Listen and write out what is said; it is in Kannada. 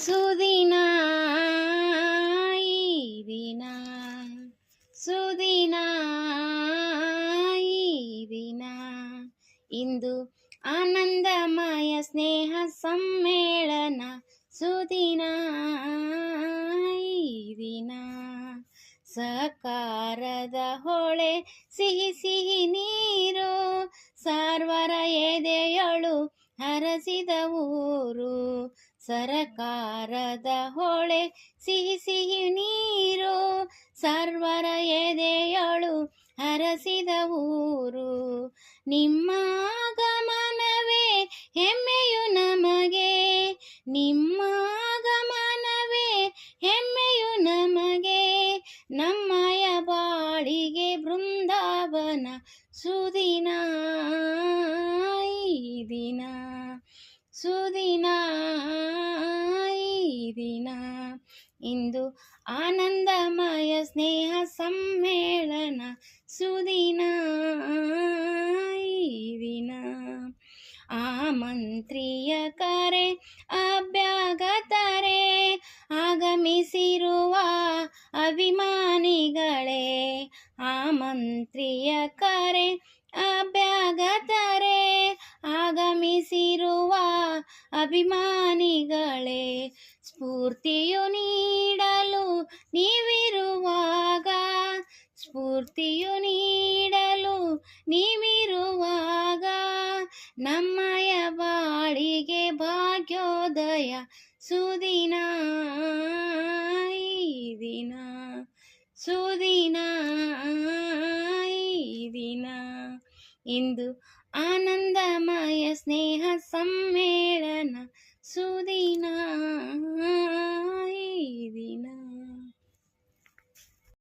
ಸುದಿನ ಈ ದಿನ, ಸುದಿನ ಈ ದಿನ, ಇಂದು ಆನಂದಮಯ ಸ್ನೇಹ ಸಮ್ಮೇಳನ, ಸುದಿನ ಈ ದಿನ. ಸಹಕಾರದ ಹೊಳೆ ಸಿಹಿ ಸಿಹಿ ನೀರು, ಸರ್ವರ ಎದೆಯಳು ಹರಸಿದ ಊರು. ಸರಕಾರದ ಹೊಳೆ ಸಿಹಿ ಸಿಹಿ ನೀರು, ಸರ್ವರ ಎದೆಯಳು ಹರಸಿದ ಊರು. ನಿಮ್ಮ ಆಗಮನವೇ ಹೆಮ್ಮೆಯು ನಮಗೆ, ನಿಮ್ಮ ಆಗಮನವೇ ಹೆಮ್ಮೆಯು ನಮಗೆ, ನಮ್ಮಯ ಬಾಳಿಗೆ ಬೃಂದಾವನ, ಸುದಿನ ಈ ದಿನ, ಸುದಿನ ಈ ದಿನ, ಇಂದು ಆನಂದಮಯ ಸ್ನೇಹ ಸಮ್ಮೇಳನ, ಸುದಿನ ಈ ದಿನ. ಆಮಂತ್ರಿಯ ಕರೆ ಅಭ್ಯಾಗತರೆ, ಆಗಮಿಸಿರುವ ಅಭಿಮಾನಿಗಳೇ. ಆಮಂತ್ರಿಯ ಕರೆ ಅಭ್ಯಾಗತರೆ, ಆಗಮಿಸಿರುವ ಅಭಿಮಾನಿಗಳೇ. ಸ್ಫೂರ್ತಿಯು ನೀಡಲು ನೀವಿರುವಾಗ, ಸ್ಫೂರ್ತಿಯು ನೀಡಲು ನೀವಿರುವಾಗ, ನಮ್ಮಯ ಬಾಳಿಗೆ ಭಾಗ್ಯೋದಯ, ಸುದಿನ ಈ ದಿನ, ಸುದಿನ ಈ ದಿನ, ಇಂದು ಆನಂದಮಯ ಸ್ನೇಹ ಸಮ್ಮೇಳನ, ಸುದಿನ.